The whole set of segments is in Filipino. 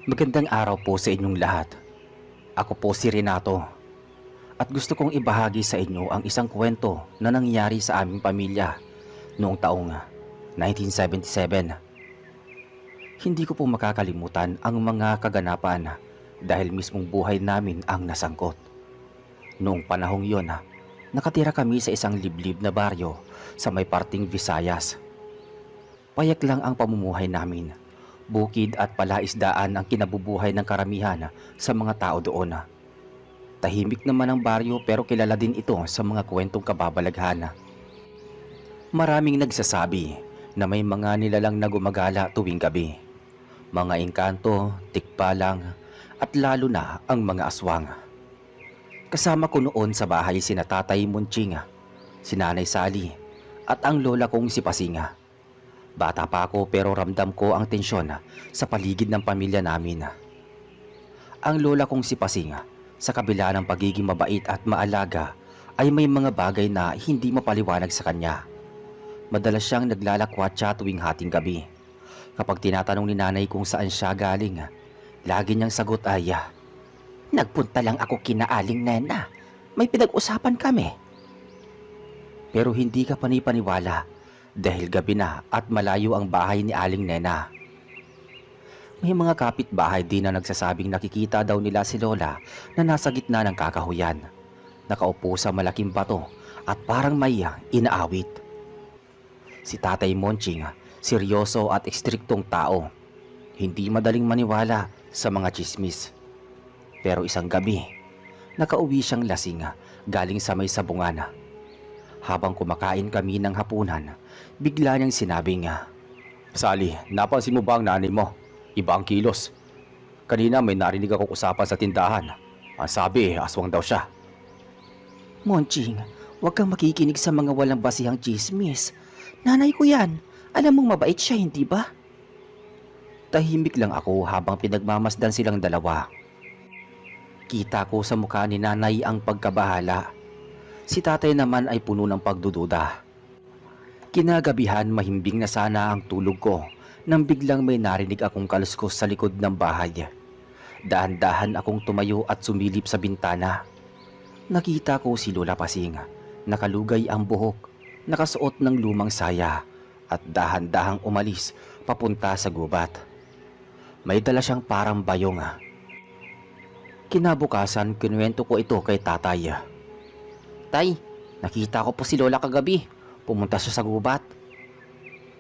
Magandang araw po sa inyong lahat. Ako po si Renato at gusto kong ibahagi sa inyo ang isang kwento na nangyari sa aming pamilya noong taong 1977. Hindi ko po makakalimutan ang mga kaganapan dahil mismong buhay namin ang nasangkot. Noong panahong yon, nakatira kami sa isang liblib na baryo sa may parting Visayas. Payak lang ang pamumuhay namin. Bukid at palaisdaan ang kinabubuhay ng karamihan sa mga tao doon. Tahimik naman ang baryo pero kilala din ito sa mga kwentong kababalaghan. Maraming nagsasabi na may mga nilalang na gumagala tuwing gabi. Mga engkanto, tikbalang at lalo na ang mga aswang. Kasama ko noon sa bahay sina Tatay Monching, si Nanay Sally at ang lola kong si Pasinga. Bata pa ako pero ramdam ko ang tensyon sa paligid ng pamilya namin. Ang lola kong si Pasinga, sa kabila ng pagiging mabait at maalaga, ay may mga bagay na hindi mapaliwanag sa kanya. Madalas siyang naglalakwatsa tuwing hating gabi. Kapag tinatanong ni nanay kung saan siya galing, lagi niyang sagot ay, "Nagpunta lang ako kina Aling Nena. May pinag-usapan kami." Pero hindi ka panipaniwala dahil gabi na at malayo ang bahay ni Aling Nena. May mga kapitbahay din na nagsasabing nakikita daw nila si Lola na nasa gitna ng kakahuyan, nakaupo sa malaking bato at parang may inaawit. Si Tatay Monching, seryoso at ekstriktong tao. Hindi madaling maniwala sa mga tsismis. Pero isang gabi, nakauwi siyang lasing galing sa may sabungan. Habang kumakain kami ng hapunan, bigla niyang sinabing, "Sally, napansin mo ba ang nanay mo? Iba ang kilos. Kanina may narinig ako usapan sa tindahan. Ang sabi, aswang daw siya." Monching, huwag kang makikinig sa mga walang basihang chismis. Nanay ko yan. Alam mong mabait siya, hindi ba? Tahimik lang ako habang pinagmamasdan silang dalawa. Kita ko sa mukha ni nanay ang pagkabahala. Si tatay naman ay puno ng pagdududa. Kinagabihan mahimbing na sana ang tulog ko nang biglang may narinig akong kaluskos sa likod ng bahay. Dahan-dahan akong tumayo at sumilip sa bintana. Nakita ko si Lola Pasing, nakalugay ang buhok, nakasuot ng lumang saya at dahan-dahang umalis papunta sa gubat. May dala siyang parang bayong. Kinabukasan, kinuwento ko ito kay tatay. "Tay, nakita ko po si Lola kagabi. Pumunta siya sa gubat."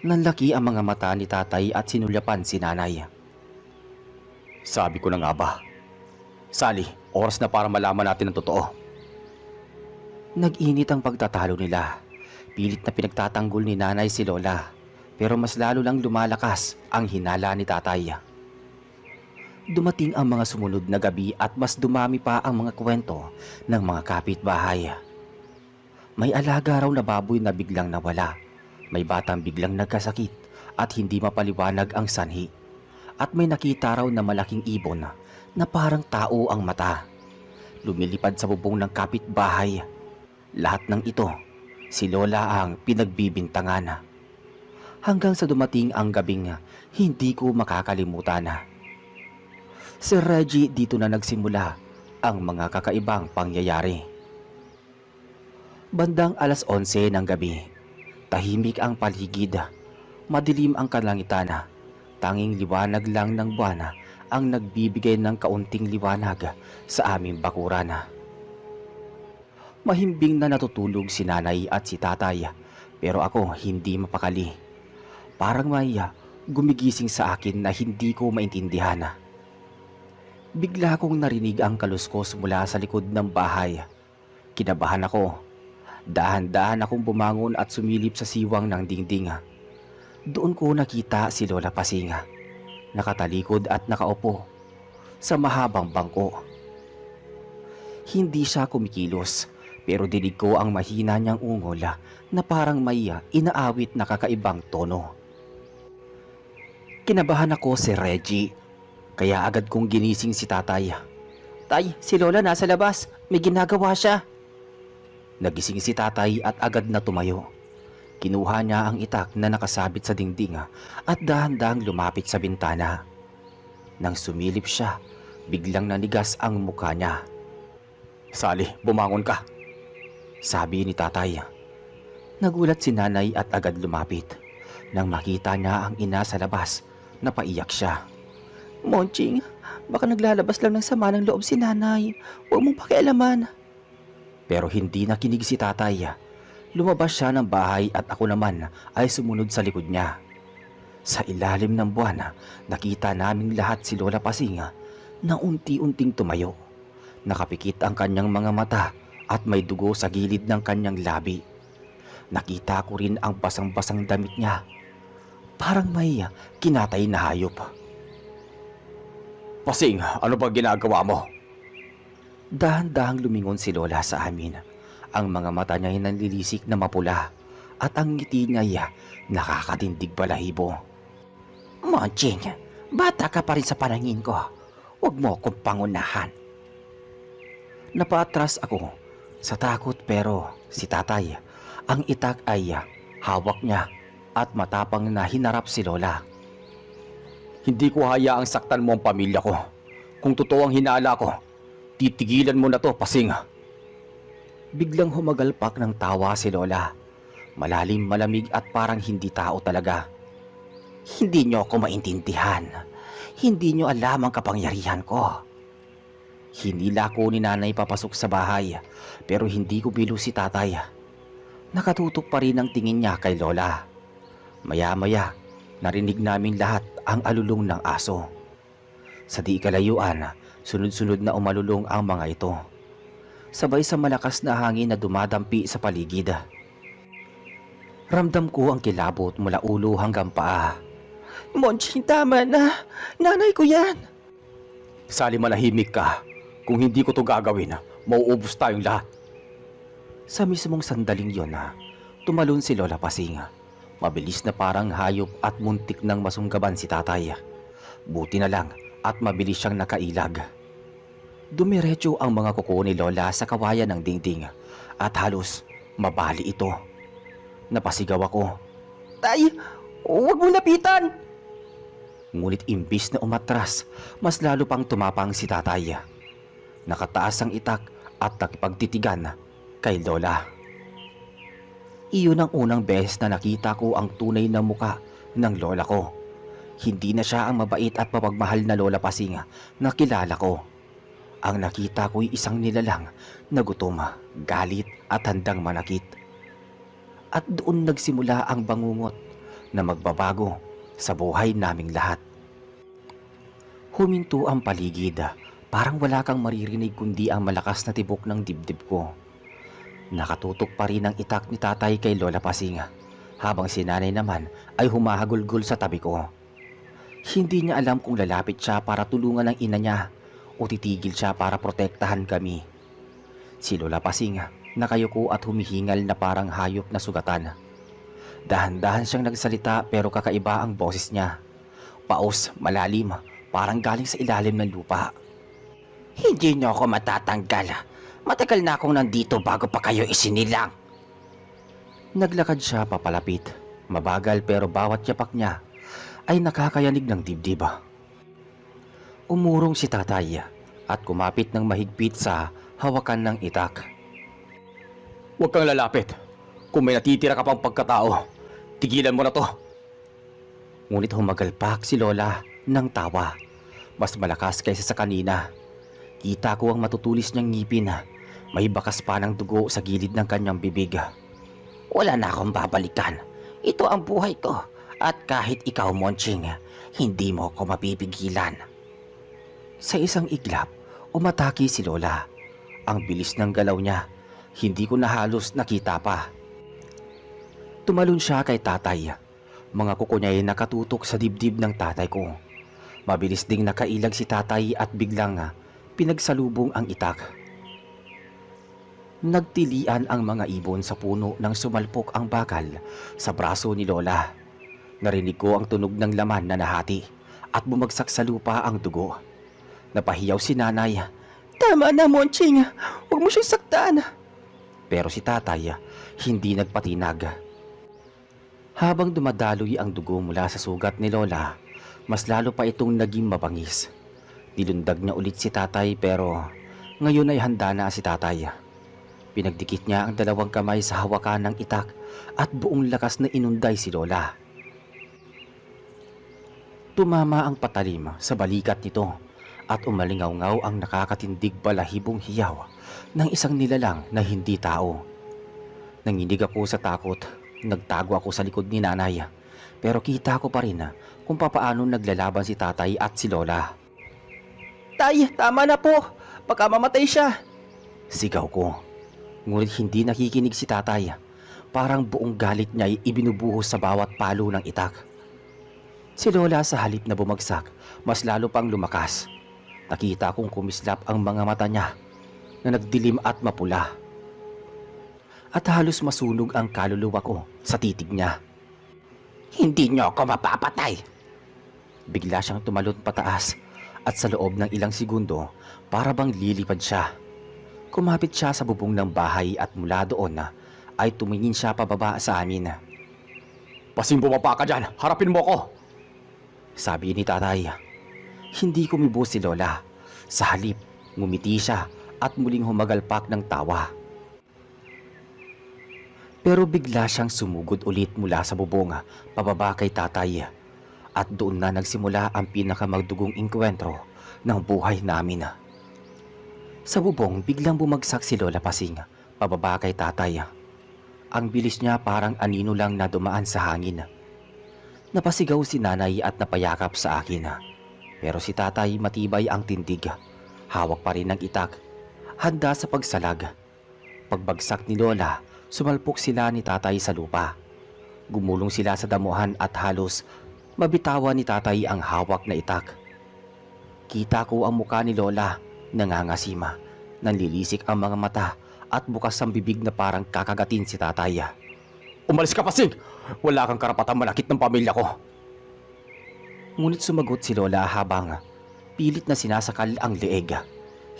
Nanlaki ang mga mata ni tatay at sinulyapan si nanay. "Sabi ko na nga ba? Sally, oras na para malaman natin ang totoo." Nag-init ang pagtatalo nila. Pilit na pinagtatanggol ni nanay si Lola, pero mas lalo lang lumalakas ang hinala ni tatay. Dumating ang mga sumunod na gabi at mas dumami pa ang mga kwento ng mga kapitbahay. May alaga raw na baboy na biglang nawala. May batang biglang nagkasakit at hindi mapaliwanag ang sanhi. At may nakita raw na malaking ibon na parang tao ang mata. Lumilipad sa bubong ng kapitbahay. Lahat ng ito, si Lola ang pinagbibintangan. Hanggang sa dumating ang gabing hindi ko makakalimutan. Si Reggie, dito na nagsimula ang mga kakaibang pangyayari. Bandang 11:00 ng gabi, tahimik ang paligid, madilim ang kalangitan, tanging liwanag lang ng buwan ang nagbibigay ng kaunting liwanag sa aming bakuran. Mahimbing na natutulog si nanay at si tatay, pero ako hindi mapakali. Parang may gumigising sa akin na hindi ko maintindihan. Bigla kong narinig ang kaluskos mula sa likod ng bahay. Kinabahan ako. Dahan-dahan akong bumangon at sumilip sa siwang ng dingding. Doon ko nakita si Lola Pasing, nakatalikod at nakaupo sa mahabang bangko. Hindi siya kumikilos, pero dinig ko ang mahina niyang ungol na parang may inaawit na kakaibang tono. Kinabahan ako si Reggie, kaya agad kong ginising si tatay. Tay, si Lola nasa labas. May ginagawa siya. Nagising si tatay at agad na tumayo. Kinuha niya ang itak na nakasabit sa dingding at dahan-dahang lumapit sa bintana. Nang sumilip siya, biglang nanigas ang mukha niya. Sally, bumangon ka, sabi ni tatay. Nagulat si nanay at agad lumapit. Nang makita niya ang ina sa labas, napaiyak siya. Monching, baka naglalabas lang ng sama ng loob si nanay. Huwag mong pakialaman. Pero hindi nakinig si tatay. Lumabas siya ng bahay at ako naman ay sumunod sa likod niya. Sa ilalim ng buwan, nakita naming lahat si Lola Pasing na unti-unting tumayo. Nakapikit ang kanyang mga mata at may dugo sa gilid ng kanyang labi. Nakita ko rin ang basang-basang damit niya. Parang may kinatay na hayop. Pasing, ano ba ginagawa mo? Dahan-dahang lumingon si Lola sa amin. Ang mga mata niya ay nanlilisik na mapula at ang ngiti niya ay nakakatindig balahibo. Monching, bata ka pa rin sa panangin ko. Huwag mo akong pangunahan. Napaatras ako sa takot pero si tatay, ang itak ay hawak niya at matapang na hinarap si Lola. Hindi ko hayaang saktan mo ang pamilya ko. Kung totoo ang hinala ko, titigilan mo na to, Pasing. Biglang humagalpak ng tawa si Lola. Malalim, malamig at parang hindi tao talaga. Hindi niyo ako maintindihan. Hindi niyo alam ang kapangyarihan ko. Hinila ko ni nanay papasok sa bahay pero hindi ko bilo si tatay. Nakatutok pa rin ang tingin niya kay Lola. Maya-maya, narinig namin lahat ang alulong ng aso. Sa di kalayuan, sunod-sunod na umalulong ang mga ito. Sabay sa malakas na hangin na dumadampi sa paligid. Ramdam ko ang kilabot mula ulo hanggang paa. Monching, tama na. Nanay ko yan. Sally, manahimik ka. Kung hindi ko to gagawin, mauubos tayong lahat. Sa mismong sandaling yon, tumalon si Lola Pasing. Mabilis na parang hayop at muntik nang masunggaban si tatay. Buti na lang at mabilis siyang nakailag. Dumiretso ang mga kuko ni Lola sa kawayan ng dingding at halos mabali ito. Napasigaw ako. Tay, huwag mo lapitan! Ngunit imbis na umatras, mas lalo pang tumapang si tatay. Nakataas ang itak at nakipagtitigan kay Lola. Iyon ang unang beses na nakita ko ang tunay na muka ng lola ko. Hindi na siya ang mabait at mapagmahal na Lola Pasing na kilala ko. Ang nakita ko'y isang nilalang na gutom, galit at handang manakit. At doon nagsimula ang bangungot na magbabago sa buhay naming lahat. Huminto ang paligid, parang wala kang maririnig kundi ang malakas na tibok ng dibdib ko. Nakatutok pa rin ang itak ni tatay kay Lola Pasing, habang si nanay naman ay humahagulgol sa tabi ko. Hindi niya alam kung lalapit siya para tulungan ang ina niya o titigil siya para protektahan kami. Si Lola Pasing nakayuko at humihingal na parang hayop na sugatan. Dahan-dahan siyang nagsalita pero kakaiba ang boses niya. Paos, malalim, parang galing sa ilalim ng lupa. Hindi niyo ako matatanggal. Matagal na akong nandito bago pa kayo isinilang. Naglakad siya papalapit. Mabagal pero bawat yapak niya ay nakakayanig ng dibdib. Umurong si tatay at kumapit ng mahigpit sa hawakan ng itak. Huwag kang lalapit. Kung may natitira ka pang pagkatao, tigilan mo na to. Ngunit humagalpak si Lola ng tawa. Mas malakas kaysa sa kanina. Kita ko ang matutulis niyang ngipin. May bakas pa ng dugo sa gilid ng kanyang bibig. Wala na akong babalikan. Ito ang buhay ko. At kahit ikaw, Monching, hindi mo ako mapipigilan. Sa isang iglap, umatake si Lola. Ang bilis ng galaw niya. Hindi ko na halos nakita pa. Tumalon siya kay tatay. Mga kuko niya ay nakatutok sa dibdib ng tatay ko. Mabilis ding nakailag si tatay at biglang pinagsalubong ang itak. Nagtilian ang mga ibon sa puno nang sumalpok ang bakal sa braso ni Lola. Narinig ko ang tunog ng laman na nahati at bumagsak sa lupa ang dugo. Napahiyaw si nanay. Tama na, Monching. Huwag mo siyang saktan. Pero si tatay hindi nagpatinag. Habang dumadaloy ang dugo mula sa sugat ni Lola, Mas lalo pa itong naging mabangis. Nilundag niya ulit si tatay pero ngayon ay handa na si tatay. Pinagdikit niya ang dalawang kamay sa hawakan ng itak at buong lakas na inunday si Lola. Tumama ang patalim sa balikat nito at umalingaw-ngaw ang nakakatindig balahibong hiyaw ng isang nilalang na hindi tao. Nanginig ako sa takot, nagtago ako sa likod ni nanay, pero kita ko pa rin kung papaano naglalaban si tatay at si Lola. Tay, tama na po. Baka mamatay siya. Sigaw ko, ngunit hindi nakikinig si tatay. Parang buong galit niya ay ibinubuhos sa bawat palo ng itak. Si Lola sa halip na bumagsak, mas lalo pang lumakas. Nakita kong kumislap ang mga mata niya na nagdilim at mapula. At halos masunog ang kaluluwa ko sa titig niya. Hindi niyo ako mapapatay. Bigla siyang tumalon pataas at sa loob ng ilang segundo para bang lilipad siya. Kumapit siya sa bubong ng bahay at mula doon ay tumingin siya pababa sa amin. "Pasing bumaba ka dyan, harapin mo ko!" sabi ni tatay. Hindi kumibo si Lola. Sa halip, ngumiti siya at muling humagalpak ng tawa. Pero bigla siyang sumugod ulit mula sa bubong pababa kay tatay. At doon na nagsimula ang pinakamagdugong engkwentro ng buhay namin. Sa bubong, biglang bumagsak si Lola Pasing pababa kay tatay. Ang bilis niya parang anino lang na dumaan sa hangin. Napasigaw si nanay at napayakap sa akin. Pero si tatay matibay ang tindig. Hawak pa rin ng itak, handa sa pagsalag. Pagbagsak ni Lola, sumalpok sila ni tatay sa lupa. Gumulong sila sa damuhan at halos mabitawan ni tatay ang hawak na itak. Kita ko ang muka ni Lola, nangangasima, nanlilisik ang mga mata at bukas ang bibig na parang kakagatin si tatay. "Umalis ka, Pasing! Wala kang karapatang malakit ng pamilya ko!" Ngunit sumagot si Lola habang pilit na sinasakal ang leeg.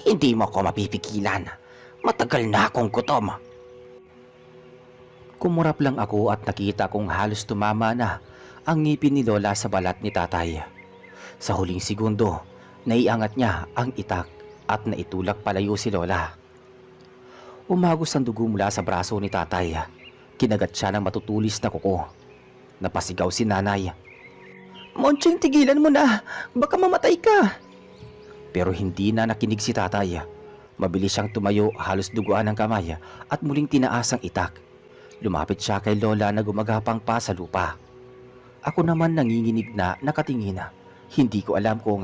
Hindi mo ako mapipigilan. Matagal na akong gutom. Kumurap lang ako at nakita kong halos tumama na ang ngipin ni Lola sa balat ni tatay. Sa huling segundo, naiangat niya ang itak at naitulak palayo si Lola. Umagos ang dugo mula sa braso ni tatay. Kinagat siya ng matutulis na kuko. Napasigaw si nanay. Monching, tigilan mo na. Baka mamatay ka. Pero hindi na nakinig si tatay. Mabilis siyang tumayo, halos duguan ang kamay at muling tinaas ang itak. Lumapit siya kay Lola na gumagapang pa sa lupa. Ako naman nanginginig na nakatingin. Hindi ko alam kung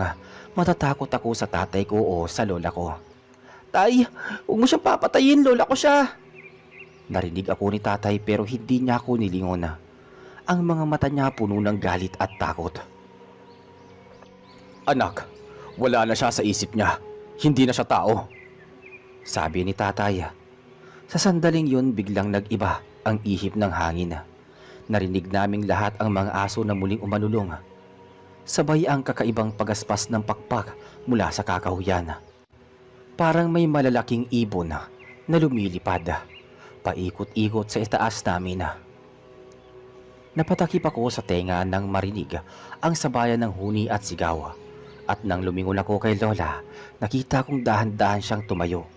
matatakot ako sa tatay ko o sa lola ko. Tay, huwag mo siyang papatayin. Lola ko siya. Narinig ako ni tatay pero hindi niya ako nilingon. Ang mga mata niya puno ng galit at takot. "Anak, wala na siya sa isip niya. Hindi na siya tao," sabi ni tatay. Sa sandaling yun biglang nag-iba ang ihip ng hangin. Narinig naming lahat ang mga aso na muling umanulong. Sabay ang kakaibang pagaspas ng pakpak mula sa kakahuyan. Parang may malalaking ibon na lumilipad, paikot-ikot sa itaas namin. Napatakip ako sa tenga nang marinig ang sabayan ng huni at sigaw. At nang lumingon ako kay Lola, nakita kong dahan-dahan siyang tumayo.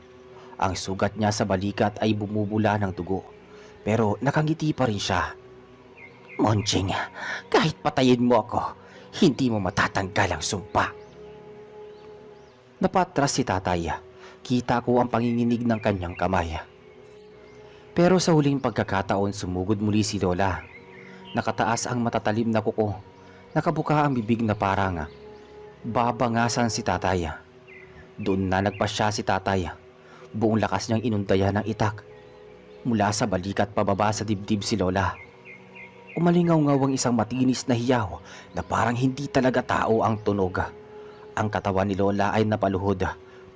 Ang sugat niya sa balikat ay bumubula ng dugo, pero nakangiti pa rin siya. Monching, kahit patayin mo ako, hindi mo matatanggal ang sumpa. Napatras si tatay. Kita ko ang panginginig ng kanyang kamay. Pero sa huling pagkakataon sumugod muli si Lola. Nakataas ang matatalim na kuko. Nakabuka ang bibig na parang babangasan si tatay. Doon na nagpasya si tatay. Buong lakas niyang inundayan ng itak. Mula sa balikat pababa sa dibdib si Lola. Umalingaw-ngaw ang isang matinis na hiyaw na parang hindi talaga tao ang tunog. Ang katawan ni Lola ay napaluhod,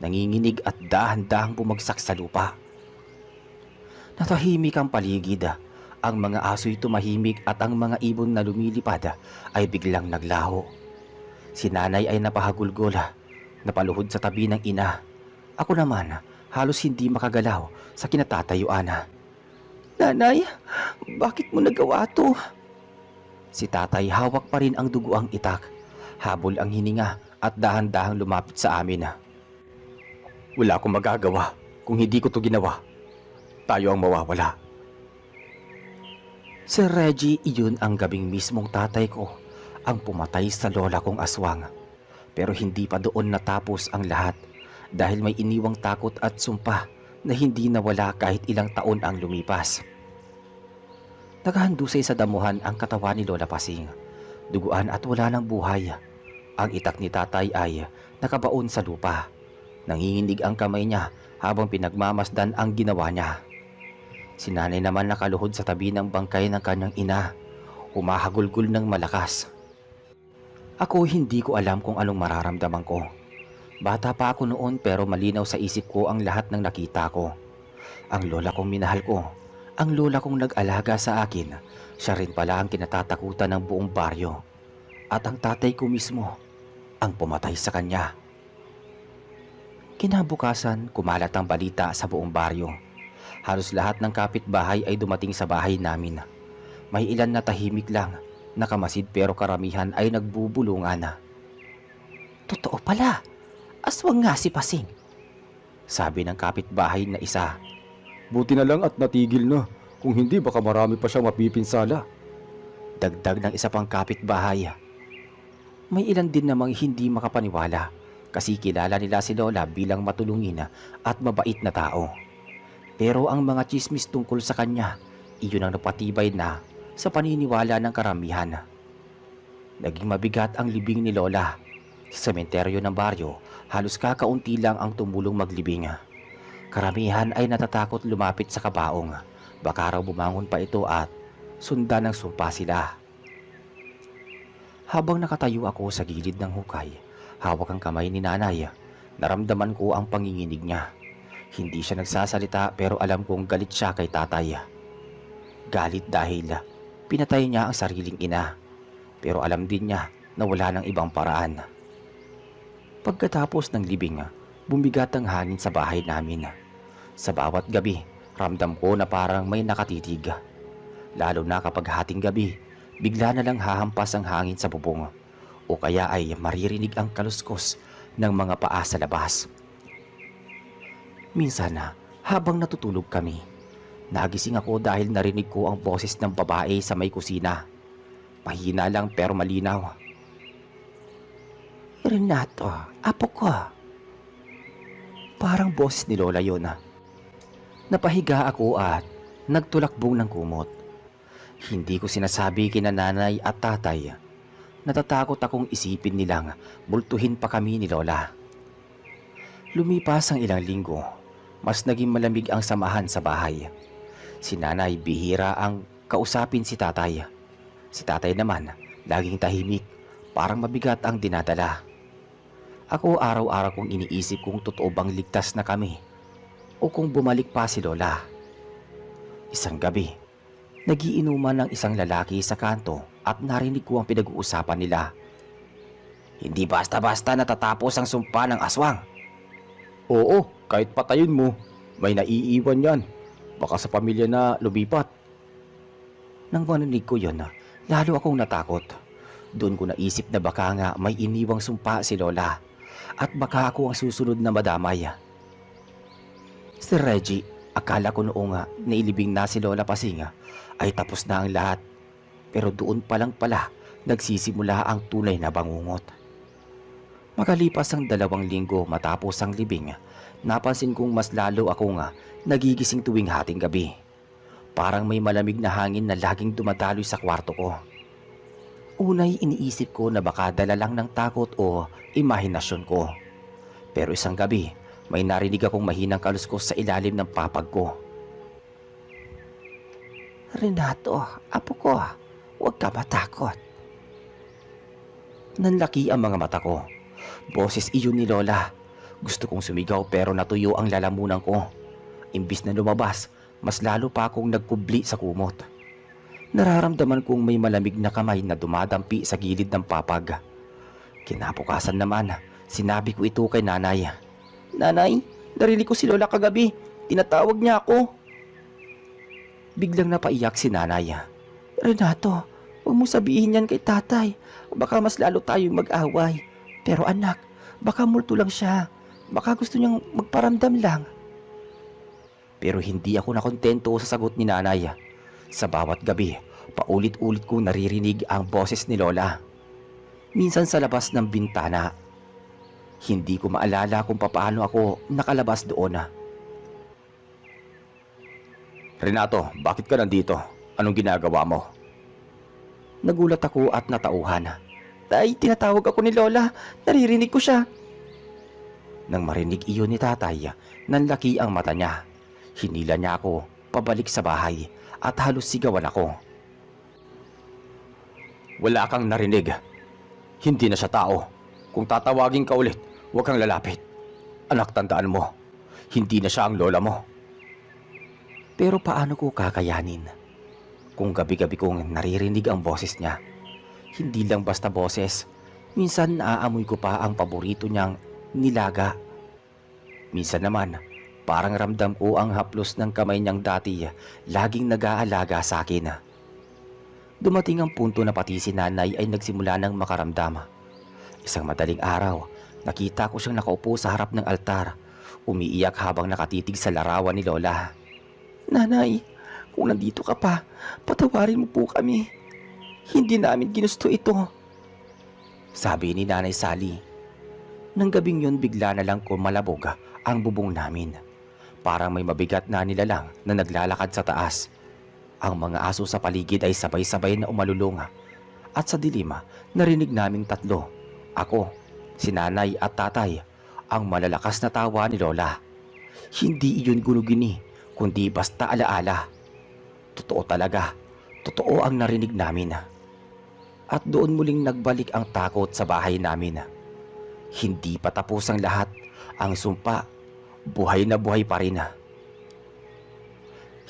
nanginginig at dahan-dahang bumagsak sa lupa. Natahimik ang paligid. Ang mga aso'y tumahimik at ang mga ibon na lumilipad ay biglang naglaho. Si nanay ay napahagulgol, napaluhod sa tabi ng ina. Ako naman, halos hindi makagalaw sa kinatatayuan. Nanay, bakit mo nagawa to? Si tatay hawak pa rin ang duguang itak. Habol ang hininga at dahan-dahang lumapit sa amin. Wala akong magagawa kung hindi ko to ginawa. Tayo ang mawawala. Sir Reggie, iyon ang gabing mismong tatay ko ang pumatay sa lola kong aswang. Pero hindi pa doon natapos ang lahat dahil may iniwang takot at sumpa na hindi nawala kahit ilang taon ang lumipas. Nakahandusay sa damuhan ang katawan ni Lola Pasing. Duguan at wala ng buhay. Ang itak ni tatay ay nakabaon sa lupa. Nanginginig ang kamay niya habang pinagmamasdan ang ginawa niya. Si nanay naman nakaluhod sa tabi ng bangkay ng kanyang ina. Humahagulgol ng malakas. Ako hindi ko alam kung anong mararamdaman ko. Bata pa ako noon pero malinaw sa isip ko ang lahat ng nakita ko. Ang lola kong minahal ko, ang lola kong nag-alaga sa akin, siya rin pala ang kinatatakutan ng buong baryo. At ang tatay ko mismo, ang pumatay sa kanya. Kinabukasan, kumalat ang balita sa buong baryo. Halos lahat ng kapitbahay ay dumating sa bahay namin. May ilan na tahimik lang, nakamasid pero karamihan ay nagbubulungan. Totoo pala, aswang nga si Pasing, sabi ng kapitbahay na isa. Buti na lang at natigil na. Kung hindi baka marami pa siyang mapipinsala. Dagdag ng isa pang kapitbahay. May ilan din namang hindi makapaniwala kasi kilala nila si Lola bilang matulungin at mabait na tao. Pero ang mga chismis tungkol sa kanya, iyon ang napatibay na sa paniniwala ng karamihan. Naging mabigat ang libing ni Lola. Sa sementeryo ng baryo, halos kakaunti lang ang tumulong maglibing. Karamihan ay natatakot lumapit sa kabaong. Baka raw bumangon pa ito at sundan ng sumpa sila. Habang nakatayo ako sa gilid ng hukay, hawak ang kamay ni nanay, naramdaman ko ang panginginig niya. Hindi siya nagsasalita pero alam kong galit siya kay tatay. Galit dahil pinatay niya ang sariling ina. Pero alam din niya na wala ng ibang paraan. Pagkatapos ng libing, bumigat ang hangin sa bahay namin. Sa bawat gabi, ramdam ko na parang may nakatitig. Lalo na kapag hating gabi, bigla na lang hahampas ang hangin sa bubong o kaya ay maririnig ang kaluskos ng mga paa sa labas. Minsan habang natutulog kami, nagising ako dahil narinig ko ang boses ng babae sa may kusina. Mahina lang pero malinaw. Renato, apo ko. Parang boses ni Lola yun. Napahiga ako at nagtulakbong ng kumot. Hindi ko sinasabi kina nanay at tatay. Natatakot akong isipin nilang bultuhin pa kami ni Lola. Lumipas ang ilang linggo, mas naging malamig ang samahan sa bahay. Si nanay bihira ang kausapin si tatay. Si tatay naman laging tahimik, parang mabigat ang dinadala. Ako araw-araw kong iniisip kung totoo bang ligtas na kami o kung bumalik pa si Lola. Isang gabi, nagiinuman ng isang lalaki sa kanto at narinig ko ang pinag-uusapan nila. Hindi basta-basta natatapos ang sumpa ng aswang. Oo, kahit patayin mo, may naiiwan yan. Baka sa pamilya na lumipat. Nang marinig ko yun, lalo akong natakot. Doon ko naisip na baka nga may iniwang sumpa si Lola at baka ako ang susunod na madamay. Sir Reggie, akala ko noong nailibing na si Lola Pasing ay tapos na ang lahat. Pero doon pa lang pala nagsisimula ang tunay na bangungot. Makalipas ang 2 linggo matapos ang libing, napansin kong mas lalo akong nagigising tuwing hating gabi. Parang may malamig na hangin na laging dumadaloy sa kwarto ko. Unay iniisip ko na baka dala lang ng takot o imahinasyon ko. Pero isang gabi, may narinig akong mahinang kaluskos sa ilalim ng papag ko. Renato, apo ko, huwag ka matakot. Nanlaki ang mga mata ko. Boses iyon ni Lola. Gusto kong sumigaw pero natuyo ang lalamunan ko. Imbis na lumabas, mas lalo pa akong nagkubli sa kumot. Nararamdaman kong may malamig na kamay na dumadampi sa gilid ng papag. Kinabukasan naman, sinabi ko ito kay nanay. Nanay, narinig ko si Lola kagabi. Tinatawag niya ako. Biglang napaiyak si nanay. Renato, Huwag mo sabihin yan kay tatay. Baka mas lalo tayong mag-away. Pero anak, baka multo lang siya. Baka gusto niyang magparamdam lang. Pero hindi ako nakontento sa sagot ni nanay. Sa bawat gabi, paulit-ulit kong naririnig ang boses ni Lola. Minsan sa labas ng bintana. Hindi ko maalala kung papaano ako nakalabas doon. Renato, bakit ka nandito? Anong ginagawa mo? Nagulat ako at natauhan. Tay, tinatawag ako ni Lola. Naririnig ko siya. Nang marinig iyon ni tatay, nanlaki ang mata niya. Hinila niya ako pabalik sa bahay at halos sigawan ako. Wala kang narinig. Hindi na siya tao. Kung tatawagin ka ulit, huwag kang lalapit. Anak, tandaan mo, hindi na siya ang lola mo. Pero paano ko kakayanin? Kung gabi-gabi kong naririnig ang boses niya, hindi lang basta boses, minsan naaamoy ko pa ang paborito niyang nilaga. Minsan naman, parang ramdam ko ang haplos ng kamay niyang dati, laging nag-aalaga sa akin. Dumating ang punto na pati si nanay ay nagsimula ng makaramdam. Isang madaling araw, nakita ko siyang nakaupo sa harap ng altar, umiiyak habang nakatitig sa larawan ni Lola. Nanay, kung nandito ka pa, patawarin mo po kami. Hindi namin ginusto ito. Sabi ni Nanay Sally. Nang gabing yun, bigla na lang kumalabog ang bubong namin. Parang may mabigat na nilalang na naglalakad sa taas. Ang mga aso sa paligid ay sabay-sabay na umalulong. At sa dilim, narinig naming tatlo, ako, si nanay at tatay, ang malalakas na tawa ni Lola. Hindi iyon gunugini, kundi basta alaala. Totoo talaga, totoo ang narinig namin. At doon muling nagbalik ang takot sa bahay namin. Hindi pa tapos ang lahat, ang sumpa, buhay na buhay pa rin.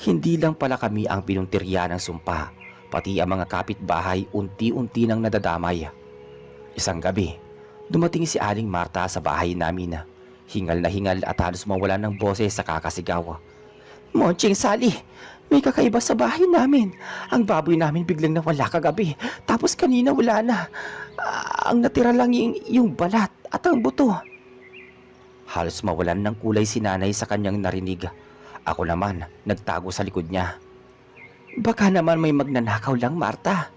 Hindi lang pala kami ang pinuntirya ng sumpa, pati ang mga kapitbahay unti-unti nang nadadamay. Isang gabi, dumating si Aling Marta sa bahay namin. Hingal na hingal at halos mawala ng boses sa kakasigaw. Monching Sally, may kakaiba sa bahay namin. Ang baboy namin biglang nawala kagabi, tapos kanina wala na. Ang natira lang yung balat at ang buto. Halos mawalan ng kulay si nanay sa kanyang narinig. Ako naman, nagtago sa likod niya. Baka naman may magnanakaw lang, Marta.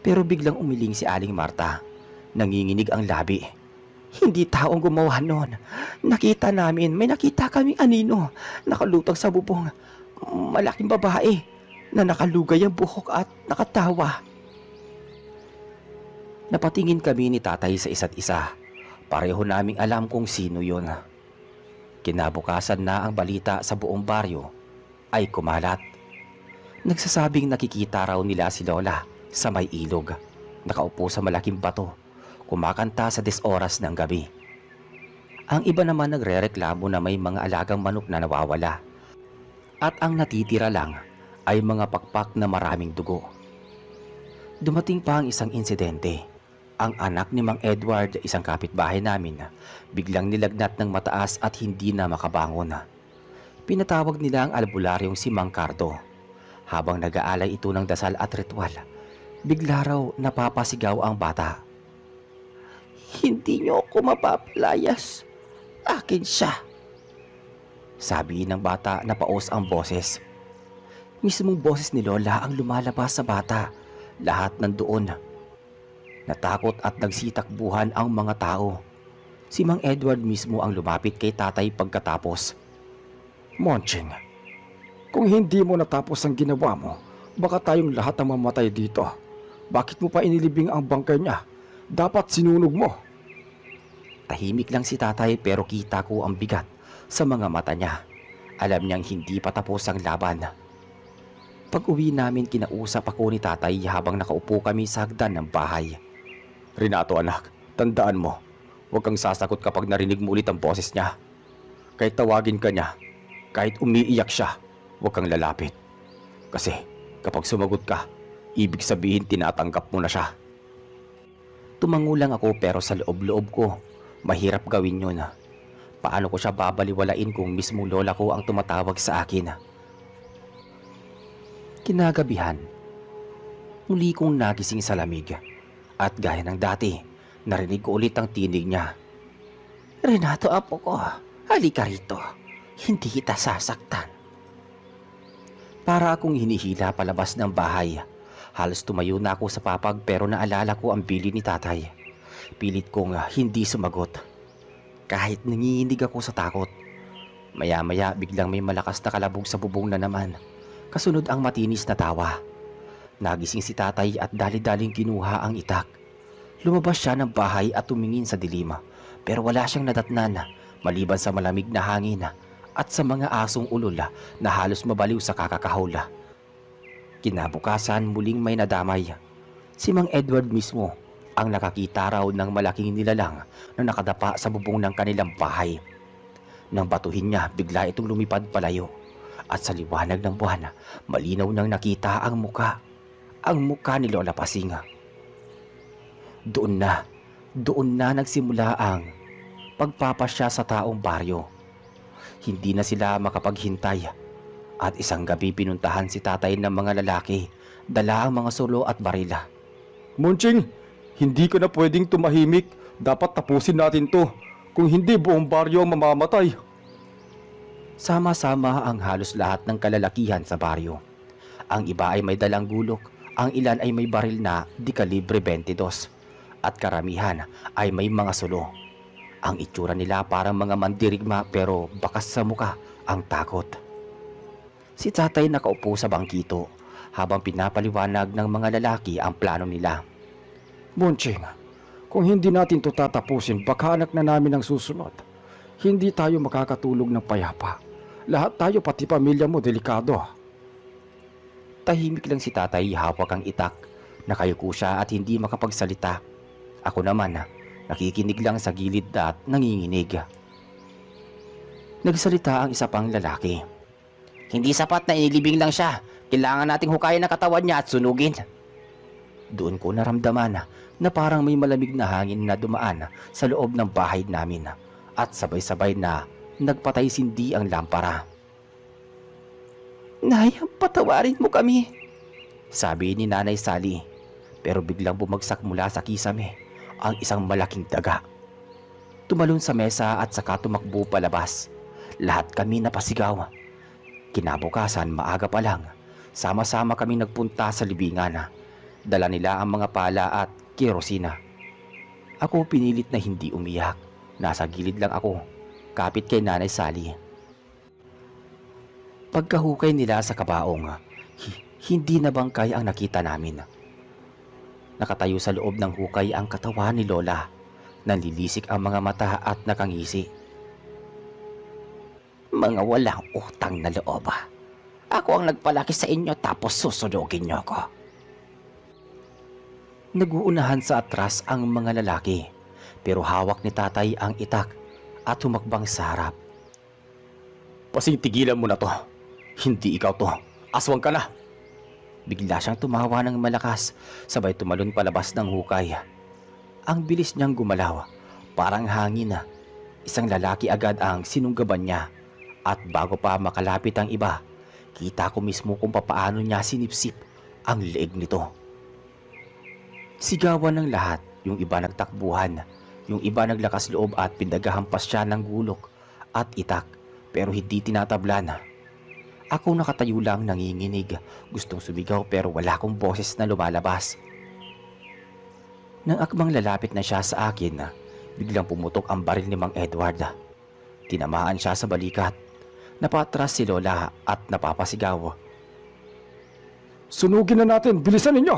Pero biglang umiling si Aling Marta. Nanginginig ang labi. Hindi taong gumawa nun. Nakita namin, may nakita kaming anino. Nakalutang sa bubong. Malaking babae na nakalugay ang buhok at nakatawa. Napatingin kami ni tatay sa isa't isa. Pareho naming alam kung sino yun. Kinabukasan na ang balita sa buong baryo ay kumalat. Nagsasabing nakikita raw nila si Lola sa may ilog, nakaupo sa malaking bato, kumakanta sa 10 oras ng gabi. Ang iba naman nagrereklamo na may mga alagang manok na nawawala. At ang natitira lang ay mga pakpak na maraming dugo. Dumating pa ang isang insidente. Ang anak ni Mang Edward, isang kapitbahay namin, biglang nilagnat ng mataas at hindi na makabangon. Pinatawag nila ang albularyong si Mang Cardo. Habang nag-aalay ito ng dasal at ritual, bigla raw napapasigaw ang bata. Hindi niyo ako mapapalayas. Akin siya. Sabi ng bata na paos ang boses. Mismong boses ni Lola ang lumalabas sa bata. Lahat nandoon. Natakot at nagsitakbuhan ang mga tao. Si Mang Edward mismo ang lumapit kay tatay pagkatapos. Monching, kung hindi mo natapos ang ginawa mo, baka tayong lahat ang mamatay dito. Bakit mo pa inilibing ang bangkay niya? Dapat sinunog mo. Tahimik lang si tatay pero kita ko ang bigat sa mga mata niya. Alam niyang hindi pa tapos ang laban. Pag uwi namin, kinausap ako ni tatay habang nakaupo kami sa hagdan ng bahay. Renato anak, tandaan mo, huwag kang sasagot kapag narinig mo ulit ang boses niya. Kahit tawagin ka niya, kahit umiiyak siya, huwag kang lalapit. Kasi kapag sumagot ka, ibig sabihin tinatanggap mo na siya. Tumango lang ako pero sa loob-loob ko, mahirap gawin yun. Paano ko siya babaliwalain kung mismo lola ko ang tumatawag sa akin? Kinagabihan, Muli kong nagising sa lamig at gaya ng dati, narinig ko ulit ang tinig niya. Renato, apo ko, halika rito. Hindi kita sasaktan. Para akong hinihila palabas ng bahay. Halos tumayo na ako sa papag pero naalala ko ang bili ni tatay. Pilit kong hindi sumagot. Kahit nanginginig ako sa takot. Maya-maya biglang may malakas na kalabog sa bubong na naman. Kasunod ang matinis na tawa. Nagising si tatay at dali-daling kinuha ang itak. Lumabas siya ng bahay at tumingin sa dilim. Pero wala siyang nadatnan maliban sa malamig na hangin at sa mga asong ulol na halos mabaliw sa kakakahol. Kinabukasan muling may nadamay. Si Mang Edward mismo ang nakakita raw ng malaking nilalang na nakadapa sa bubong ng kanilang bahay. Nang batuhin niya, bigla itong lumipad palayo at sa liwanag ng buwan, malinaw nang nakita ang muka ni Lola Pasing. Doon na nagsimula ang pagpapasya sa taong baryo. Hindi na sila makapaghintay at isang gabi pinuntahan si tatay ng mga lalaki, dala ang mga sulo at barila. Munching, hindi ka na pwedeng tumahimik. Dapat tapusin natin to. Kung hindi, buong baryo ang mamamatay. Sama-sama ang halos lahat ng kalalakihan sa baryo. Ang iba ay may dalang gulok, ang ilan ay may baril na di kalibre 22 at karamihan ay may mga sulo. Ang itsura nila parang mga mandirigma pero bakas sa muka ang takot. Si tatay nakaupo sa bangkito habang pinapaliwanag ng mga lalaki ang plano nila. Munching, kung hindi natin to tatapusin, baka anak na namin ang susunod. Hindi tayo makakatulog ng payapa. Lahat tayo, pati pamilya mo, delikado. Tahimik lang si tatay, hawak ang itak. Nakayuko siya at hindi makapagsalita. Ako naman, nakikinig lang sa gilid at nanginginig. Nagsalita ang isa pang lalaki. Hindi sapat na inilibing lang siya. Kailangan nating hukayin ang katawan niya at sunugin. Doon ko naramdaman na parang may malamig na hangin na dumaan sa loob ng bahay namin at sabay-sabay na nagpatay sindi ang lampara. Nay, patawarin mo kami, sabi ni Nanay Sally, pero biglang bumagsak mula sa kisame ang isang malaking daga. Tumalon sa mesa at saka tumakbo palabas. Lahat kami napasigaw. Kinabukasan, maaga pa lang, sama-sama kami nagpunta sa libingan. Dala nila ang mga pala at kerosina. Ako pinilit na hindi umiyak. Nasa gilid lang ako, kapit kay Nanay Sally. Pagkahukay nila sa kabaong, hindi na bangkay ang nakita namin. Nakatayo sa loob ng hukay ang katawan ni Lola. Nanlilisik ang mga mata at nakangisi. Mga walang utang na loob. Ako ang nagpalaki sa inyo tapos susunugin niyo ako. Naguunahan sa atras ang mga lalaki, pero hawak ni tatay ang itak at humakbang sa harap. Pasing, tigilan mo na to. Hindi ikaw to. Aswang ka na. Bigla siyang tumawa ng malakas, sabay tumalon palabas ng hukay. Ang bilis niyang gumalaw, parang hangin. Isang lalaki agad ang sinunggaban niya, at bago pa makalapit ang iba, kita ko mismo kung papaano niya sinipsip ang leeg nito. Sigawan ng lahat, yung iba nagtakbuhan, yung iba naglakas loob at pinagahampas siya ng gulok at itak, pero hindi tinatablan. Ako nakatayo lang nanginginig, gustong sumigaw pero wala akong boses na lumalabas. Nang akmang lalapit na siya sa akin, biglang pumutok ang baril ni Mang Edward. Tinamaan siya sa balikat. Napatras si Lola at napapasigaw. Sunugin na natin, bilisan ninyo!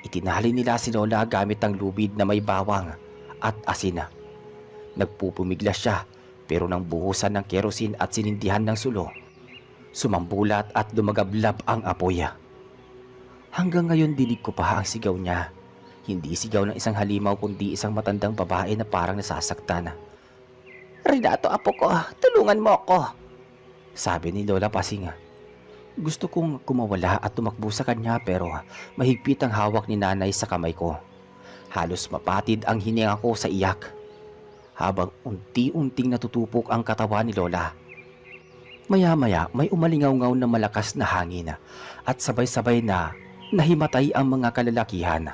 Itinali nila si Lola gamit ang lubid na may bawang at asin. Nagpupumiglas siya pero nang buhusan ng kerosene at sinindihan ng sulo, sumambulat at dumagablab ang apoy. Hanggang ngayon dinig ko pa ang sigaw niya. Hindi sigaw ng isang halimaw kundi isang matandang babae na parang nasasaktan. Renato, apo ko, tulungan mo ako, sabi ni Lola Pasing. Gusto kong kumawala at tumakbo sa kanya pero mahigpit ang hawak ni nanay sa kamay ko. Halos mapatid ang hininga ko sa iyak. Habang unti-unting natutupok ang katawan ni Lola. Maya-maya may umalingaw-ngaw na malakas na hangin at sabay-sabay na Nahimatay ang mga kalalakihan.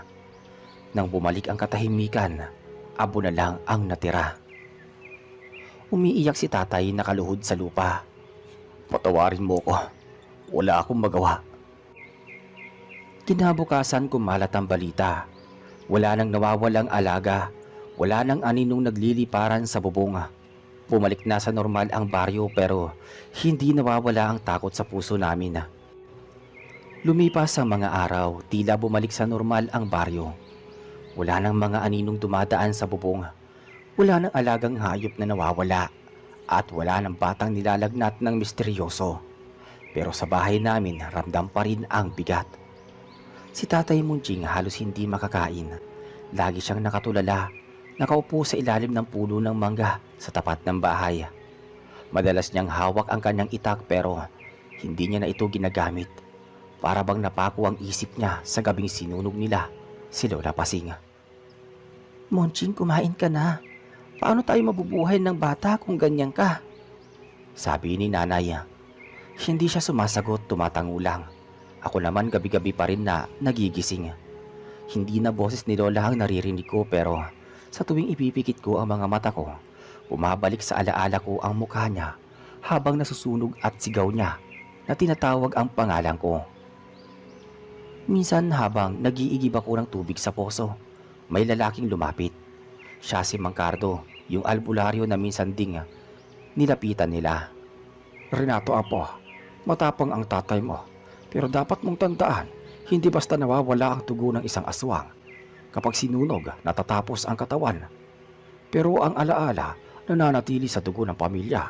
Nang bumalik ang katahimikan, abo na lang ang natira. Umiiyak si tatay nakaluhod sa lupa. Patawarin mo ko. Wala akong magawa. Kinabukasan kumalat ang balita. Wala nang nawawalang alaga. Wala nang aninong nagliliparan sa bubong. Bumalik na sa normal ang baryo pero hindi nawawala ang takot sa puso namin. Lumipas ang mga araw, tila bumalik sa normal ang baryo. Wala nang mga aninong dumadaan sa bubong. Wala nang alagang hayop na nawawala. At wala nang batang nilalagnat ng misteryoso. Pero sa bahay namin, ramdam pa rin ang bigat. Si Tatay Munching halos hindi makakain. Lagi siyang nakatulala, nakaupo sa ilalim ng puno ng mangga sa tapat ng bahay. Madalas niyang hawak ang kanyang itak pero hindi niya na ito ginagamit. Para bang napako ang isip niya sa gabing sinunog nila si Lola Pasing. Munching, kumain ka na. Paano tayo mabubuhay ng bata kung ganyan ka? Sabi ni nanay. Hindi siya sumasagot, tumatango lang. Ako naman gabi-gabi pa rin na nagigising. Hindi na boses ni Lola ang naririnig ko pero sa tuwing ipipikit ko ang mga mata ko, bumabalik sa alaala ko ang mukha niya habang nasusunog at sigaw niya na tinatawag ang pangalan ko. Minsan habang nag-iigib ako ng tubig sa poso, may lalaking lumapit. Siya si Mang Cardo, yung albularyo na minsan ding nilapitan nila. Renato Apo, matapang ang tatay mo. Pero dapat mong tandaan, hindi basta nawawala ang tugo ng isang aswang. Kapag sinunog, natatapos ang katawan. Pero ang alaala, nananatili sa dugo ng pamilya.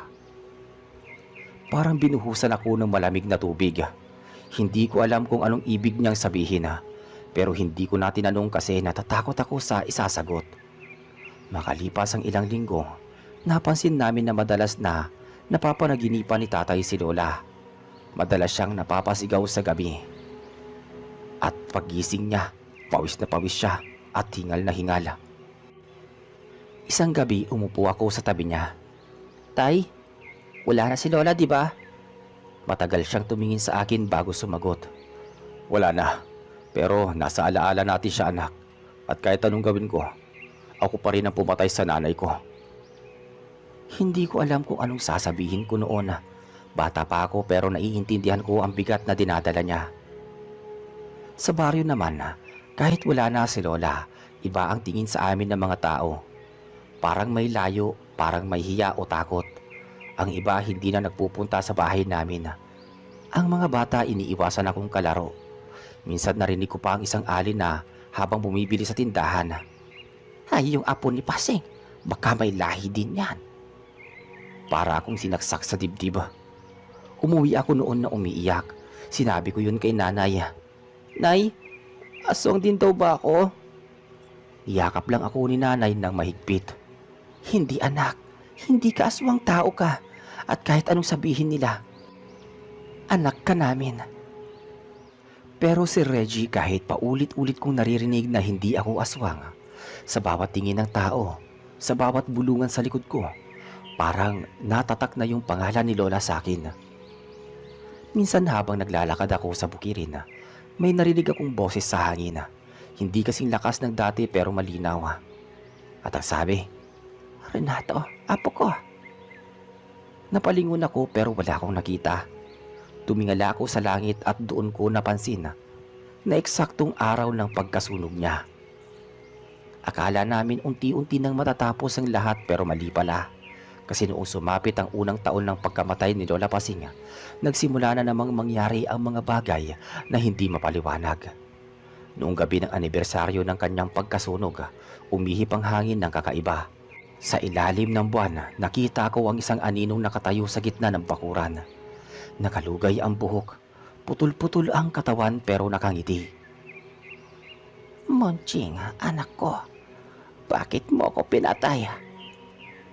Parang binuhusan ako ng malamig na tubig. Hindi ko alam kung anong ibig niyang sabihin pero hindi ko na tinanong kasi natatakot ako sa isasagot. Makalipas ang ilang linggo, napansin namin na madalas na napapanaginipan ni tatay si Lola. Madalas siyang napapasigaw sa gabi. At paggising niya, pawis na pawis siya at hingal na hingal. Isang gabi umupo ako sa tabi niya. Tay, wala na si Lola, di ba? Matagal siyang tumingin sa akin bago sumagot. Wala na, pero nasa alaala natin siya, anak. At kahit anong gawin ko, ako pa rin ang pumatay sa nanay ko. Hindi ko alam kung anong sasabihin ko noon. Bata pa ako pero naiintindihan ko ang bigat na dinadala niya. Sa baryo naman, kahit wala na si Lola, iba ang tingin sa amin ng mga tao. Parang may layo, parang may hiya o takot. Ang iba hindi na nagpupunta sa bahay namin. Ang mga bata iniiwasan akong kalaro. Minsan narinig ko pa ang isang alin na habang bumibili sa tindahan. Ay, yung apo ni Pasing, baka may lahi din yan. Para akong sinaksak sa dibdib. Umuwi ako noon na umiiyak. Sinabi ko yun kay nanay. Nay, aswang din daw ba ako? Iyakap lang ako ni nanay ng mahigpit. Hindi anak, hindi ka aswang, tao ka. At kahit anong sabihin nila, anak ka namin. Pero si Reggie kahit paulit-ulit kong naririnig na hindi ako aswang, sa bawat tingin ng tao, sa bawat bulungan sa likod ko, parang natatak na yung pangalan ni Lola sa akin. Minsan habang naglalakad ako sa bukirin, may narinig akong boses sa hangin. Hindi kasing lakas ng dati pero malinaw. At ang sabi, Renato, apo ko. Napalingon ako pero wala akong nakita. Tumingala ako sa langit at doon ko napansin na eksaktong araw ng pagkasunog niya. Akala namin unti-unti nang matatapos ang lahat pero mali pala. Kasi noong sumapit ang unang taon ng pagkamatay ni Lola Pasing, nagsimula na namang mangyari ang mga bagay na hindi mapaliwanag. Noong gabi ng anibersaryo ng kanyang pagkasunog, umihip ang hangin ng kakaiba. Sa ilalim ng buwan, nakita ko ang isang aninong nakatayo sa gitna ng bakuran. Nakalugay ang buhok, putol-putol ang katawan pero nakangiti. Munching, anak ko, bakit mo ako pinatay?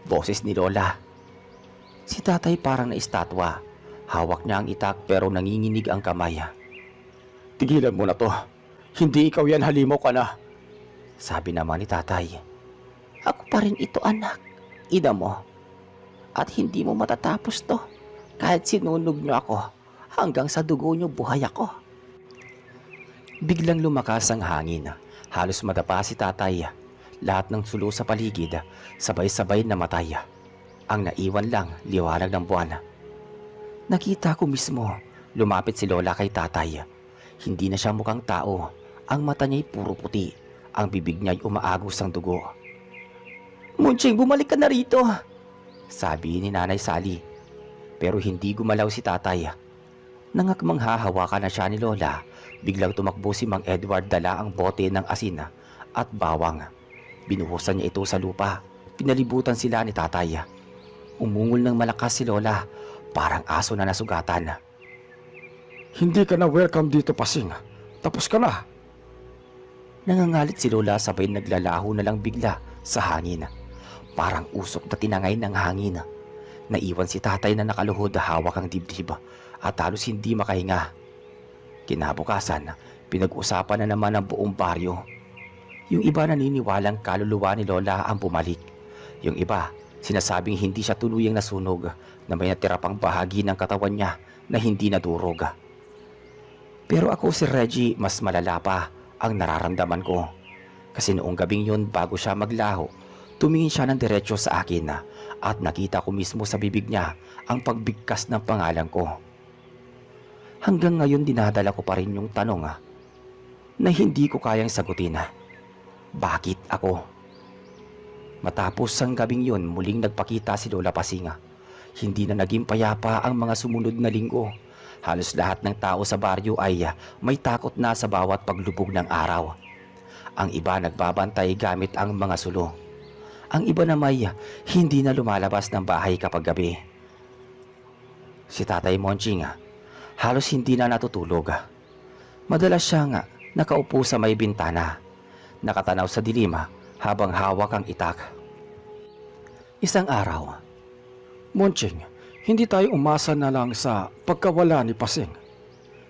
Boses ni Lola. Si tatay parang naistatwa. Hawak niya ang itak pero nanginginig ang kamay. Tigilan mo na to. Hindi ikaw yan, halimaw ka na. Sabi naman ni tatay. Ako pa rin ito, anak. Ina mo. At hindi mo matatapos to. Kahit sinunog niyo ako, hanggang sa dugo niyo buhay ako. Biglang lumakas ang hangin. Halos madapa si tatay. Lahat ng sulo sa paligid, sabay-sabay namatay. Ang naiwan lang, liwanag ng buwan. Nakita ko mismo, lumapit si Lola kay tatay. Hindi na siya mukhang tao. Ang mata niya'y puro puti. Ang bibig niya'y umaagos ng dugo. "Munching, bumalik ka na rito!" sabi ni Nanay Sally. Pero hindi gumalaw si tatay. Nangakmang hahawakan na siya ni Lola, biglang tumakbo si Mang Edward dala ang bote ng asin at bawang. Binuhusan niya ito sa lupa. Pinalibutan sila ni tatay. Umungol ng malakas si Lola, parang aso na nasugatan. Hindi ka na welcome dito, Pasing. Tapos ka na. Nangangalit si Lola sabay naglalaho na lang bigla sa hangin. Parang usok na tinangay ng hangin. Naiwan si tatay na nakaluhod hawak ang dibdib at halos hindi makahinga. Kinabukasan, pinag-usapan na naman ng buong baryo. Yung iba naniniwalang kaluluwa ni Lola ang bumalik. Yung iba, sinasabing hindi siya tuluyang nasunog, na may natira pang bahagi ng katawan niya na hindi nadurog. Pero ako si Reggie, mas malala pa ang nararamdaman ko. Kasi noong gabing yun bago siya maglaho, tumingin siya ng diretso sa akin at nakita ko mismo sa bibig niya ang pagbigkas ng pangalan ko. Hanggang ngayon dinadala ko pa rin yung tanong na hindi ko kayang sagutin. Bakit ako? Matapos ang gabing yun, muling nagpakita si Lola Pasing. Hindi na naging payapa ang mga sumunod na linggo. Halos lahat ng tao sa baryo ay may takot na sa bawat paglubog ng araw. Ang iba nagbabantay gamit ang mga sulo. Ang iba na may hindi na lumalabas ng bahay kapag gabi. Si Tatay Monching halos hindi na natutulog. Madalas siyang nakaupo sa may bintana, nakatanaw sa dilim habang hawak ang itak. Isang araw, Monching, hindi tayo umasa na lang sa pagkawala ni Pasing.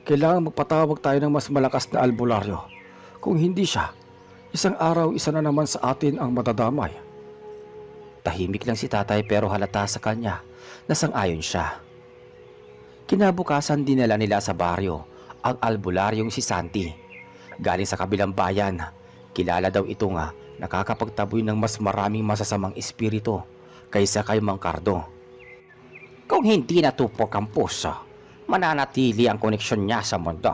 Kailangan magpatawag tayo ng mas malakas na albularyo. Kung hindi siya, isang araw isa na naman sa atin ang madadamay. tahimik lang si tatay pero halata sa kanya na sang-ayon siya. Kinabukasan dinala nila sa baryo ang albularyong si Santi. Galing sa kabilang bayan, kilala daw ito nakakapagtaboy ng mas maraming masasamang espiritu kaysa kay Mang Cardo. Kung hindi natupok ang puso, mananatili ang koneksyon niya sa mundo.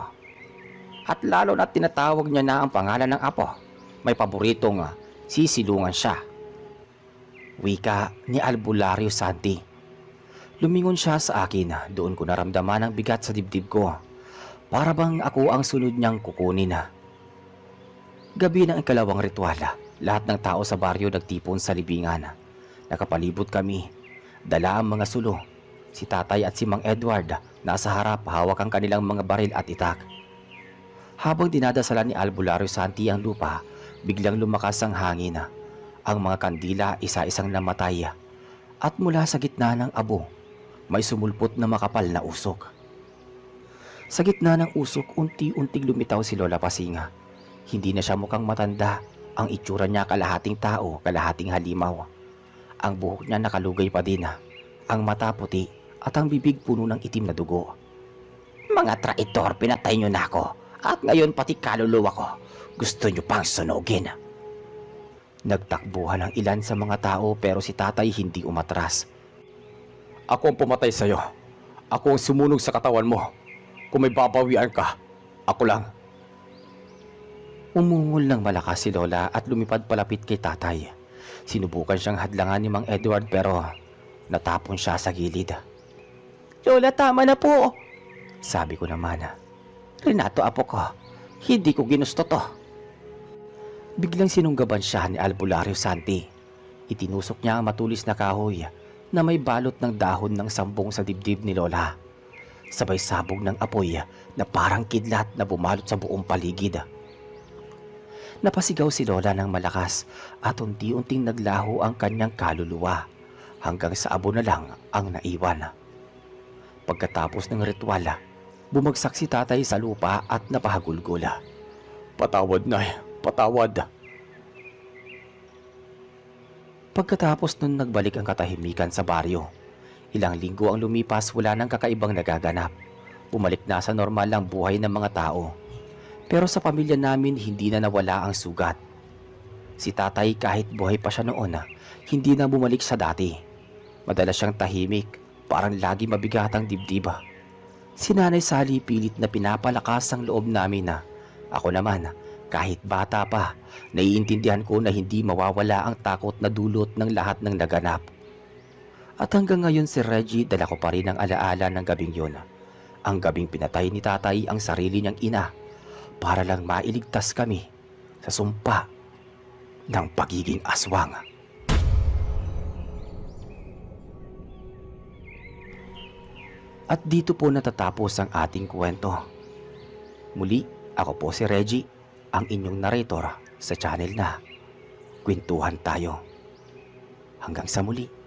At lalo na tinatawag niya na ang pangalan ng apo, may paboritong sisilungan siya. Wika ni Albularyo Santi. Lumingon siya sa akin, doon ko naramdaman ang bigat sa dibdib ko. Para bang ako ang sunod niyang kukunin. Gabi ng ikalawang ritual, lahat ng tao sa baryo nagtipon sa libingan. Nakapalibot kami, dala ang mga sulo. Si tatay at si Mang Edward nasa harap hawak ang kanilang mga baril at itak. Habang dinadasalan ni Albularyo Santi ang lupa, biglang lumakas ang hangin. Ang mga kandila isa-isang namatay. At mula sa gitna ng abo, may sumulpot na makapal na usok. Sa gitna ng usok, unti-unting lumitaw si Lola Pasing. Hindi na siya mukhang matanda. Ang itsura niya kalahating tao, kalahating halimaw. Ang buhok niya nakalugay pa din. Ang mata puti at ang bibig puno ng itim na dugo. Mga traitor, pinatay niyo na ako. At ngayon pati kaluluwa ko, gusto niyo pang sunugin. Nagtakbuhan ang ilan sa mga tao pero si tatay hindi umatras. Ako ang pumatay sa'yo. Ako ang sumunog sa katawan mo. Kung may babawian ka, ako lang. Umungol ng malakas si Lola at lumipad palapit kay tatay. Sinubukan siyang hadlangan ni Mang Edward pero natapon siya sa gilid. Lola, tama na po, sabi ko naman. Renato, apo ko, hindi ko ginusto to. Biglang sinunggaban siya ni Albularyo Santi. Itinusok niya ang matulis na kahoy na may balot ng dahon ng sambong sa dibdib ni Lola. Sabay sabog ng apoy na parang kidlat na bumalot sa buong paligid. Napasigaw si Lola ng malakas at unti-unting naglaho ang kanyang kaluluwa hanggang sa abo na lang ang naiwan. Pagkatapos ng ritual, bumagsak si tatay sa lupa at napahagulgol. Patawad, Nay. Patawad. Pagkatapos nun nagbalik ang katahimikan sa baryo. Ilang linggo ang lumipas, wala nang kakaibang nagaganap. Bumalik na sa normal ang buhay ng mga tao. Pero sa pamilya namin hindi na nawala ang sugat. Si tatay kahit buhay pa siya noon, hindi na bumalik sa dati. Madalas siyang tahimik, parang lagi mabigat ang dibdib. Si Nanay Sally pilit na pinapalakas ang loob namin na ako naman, kahit bata pa, naiintindihan ko na hindi mawawala ang takot na dulot ng lahat ng naganap. At hanggang ngayon si Reggie dala ko pa rin ang alaala ng gabing yun. Ang gabing pinatay ni tatay ang sarili niyang ina para lang mailigtas kami sa sumpa ng pagiging aswang. At dito po natatapos ang ating kwento. Muli, ako po si Reggie, ang inyong narrator sa channel na Kwentuhan Tayo. Hanggang sa muli.